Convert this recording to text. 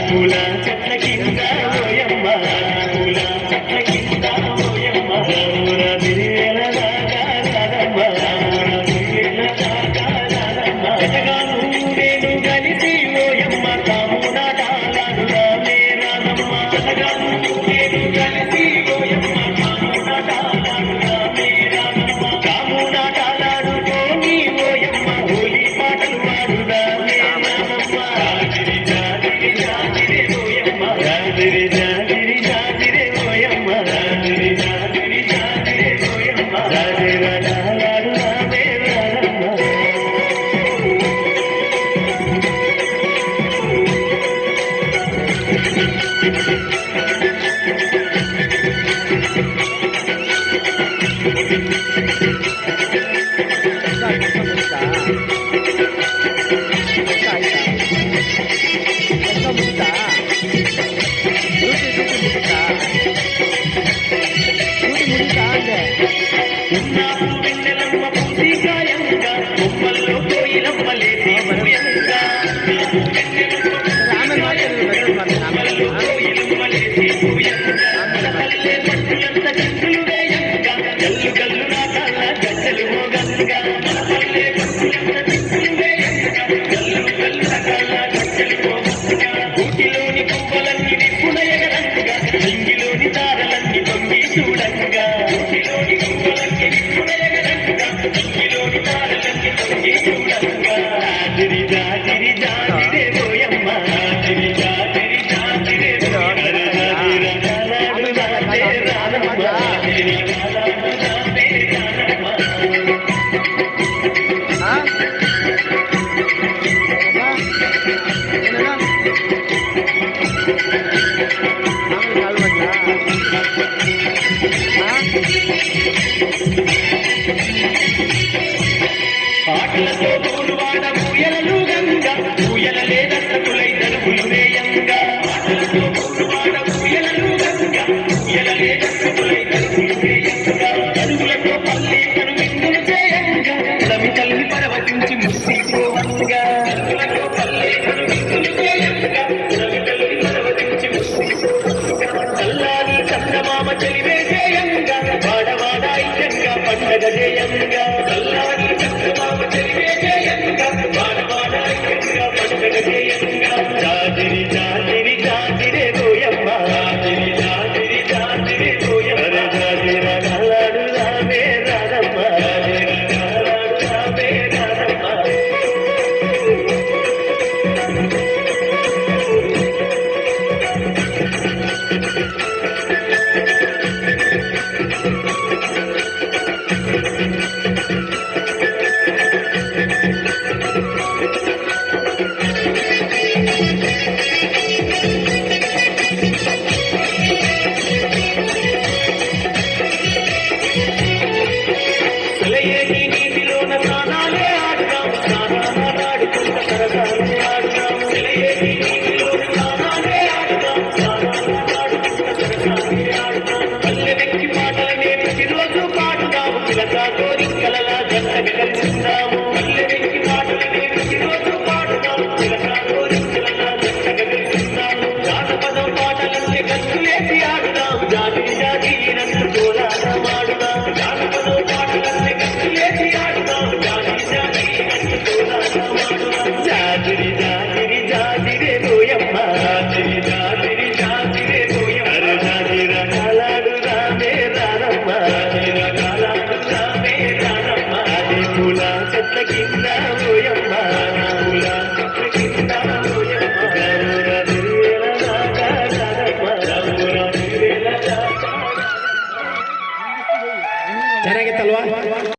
పూల చెట్ల కింద ఓయమ్మ పూల చెట్ల కింద ఓయమ్మ రాముల దిరేల దాకా రాదమ్మ రాముల దిరేల దాకా రాదమ్మ ఎటగాను నేను కలిసి ఓయమ్మ తాము నాటాలను రామే రాదమ్మ ఎటగాను నేను కలిసి ఓయమ్మ తాము నాటాలను రామే రాదమ్మ తాము నాటాలను కోని ఓయమ్మ హోలీ పాటలు పాడుదామే రాదమ్మ జాజిరి జాజిరి జాజిరి ఓయమ్మ జాజిరి జాజిరి జాజిరి ఓయమ్మ జాజిరి జాజిరి జాజిరి ఓయమ్మ జాజిర నాలాడు రామే రాదమ్మ ఉన్నాపు వెన్నెలమ్మ పూసికాయంగా కొమ్మల్లో కోయిలమ్మ లేసి పూయంగా కొమ్మల్లో కోయిలమ్మ లేసి పూయంగా పల్లె పట్టులంత చెట్టులు వేయంగా గల్లు గల్లు నా కళ్ళ గజ్జలు మోగంగా పల్లె పట్టులంత చెట్టులు వేయంగా గల్లు గల్లు నా కళ్ళ గజ్జలు మోగంగా ఊటిలోని పువ్వులన్నీ నిప్పున ఎగరంగా ఇంగిలోని తారలన్నీ తొంగి చూడంగా ఊటిలోని పువ్వులన్నీ నిప్పున ఎగరంగా ఇంగిలోని తారలన్నీ తొంగి చూడంగా జాజిరి జాజిరి జాజిరే ఓయమ్మ జాజిరి జాజిరి జాజిరే ఓయమ్మ జాజిర నాలాడు రామే రాదమ్మ జాజిరి నాలాడు రామే రాదమ్మ పాటలతో పూలువాడ ఊయలలు గంగా ఊయలలే దత్తకులై దరుపులు వేయంగా పాటలతో పూలువాడ ఊయలలు గంగా ఊయలలే దత్తకులై దరుపులు వేయంగా అడుగులతో పల్లి కనువిందులు చేయంగా రవి తల్లి పరవశించి ముసిపోవంగా అడుగులతో పల్లి కనువిందులు చేయంగా రవి తల్లి పరవశించి ముసిపోవంగా చల్లాని చందమామ చెలివే చేయంగా వాడవాడ ఐక్యంగా పండగ చేయంగా చల్లాని చందమామ చెలివే చేయంగా వాడవాడ ఐక్యంగా పండగ చేయంగా జాజిరి జాజిరి జాజిరే ఓయమ్మ జాజిరి జాజిరి జాజిరే ఓయమ్మ జాజిర నాలాడు రామే రాదమ్మ జాజిర నాలాడు రామే రాదమ్మ సెలయేటి నీటిలోన స్నానాలే ఆడుదాం స్నానాలాడుకుంట సరసాలే ఆడుదాం సెలయేటి నీటిలోన స్నానాలే ఆడుదాం స్నానాలాడుకుంట సరసాలే ఆడుదాం పల్లెవెక్కి పాటలనే ప్రతిరోజు పాడుదాము పిలక కోరికలలా జంటగా కలుసుకుందాము పల్లెవెక్కి పాటలనే ప్రతిరోజు పాడుదాము పిలక కోరికలలా జంటగా కలుసుకుందాము జానపదం పాటలన్నీ గంతులేసి ఆడుదాం జాజిరి జాజిరంటూ కోలాటమాడుదాం జానపదం పాటలన్నీ గంతులేసి ఆడుదాం జాజిరి జాజిరంటూ కోలాటమాడుదాం జాజిరి జాజిరి జాజిరే ఓయమ్మ జాజిరి జాజిరి జాజిరే ఓయమ్మ జాజిర నాలాడు రామే రాదమ్మ జాజిర నాలాడు రామే రాదమ్మ అది పూల చెట్ల కింద ఓయమ్మ పూల చెట్ల కింద ఓయమ్మ రాముల దిరేల దాకా రాదమ్మ రాముల దిరేల దాకా ಚೆನ್ನಾಗಿತ್ತಲ್ವಾ?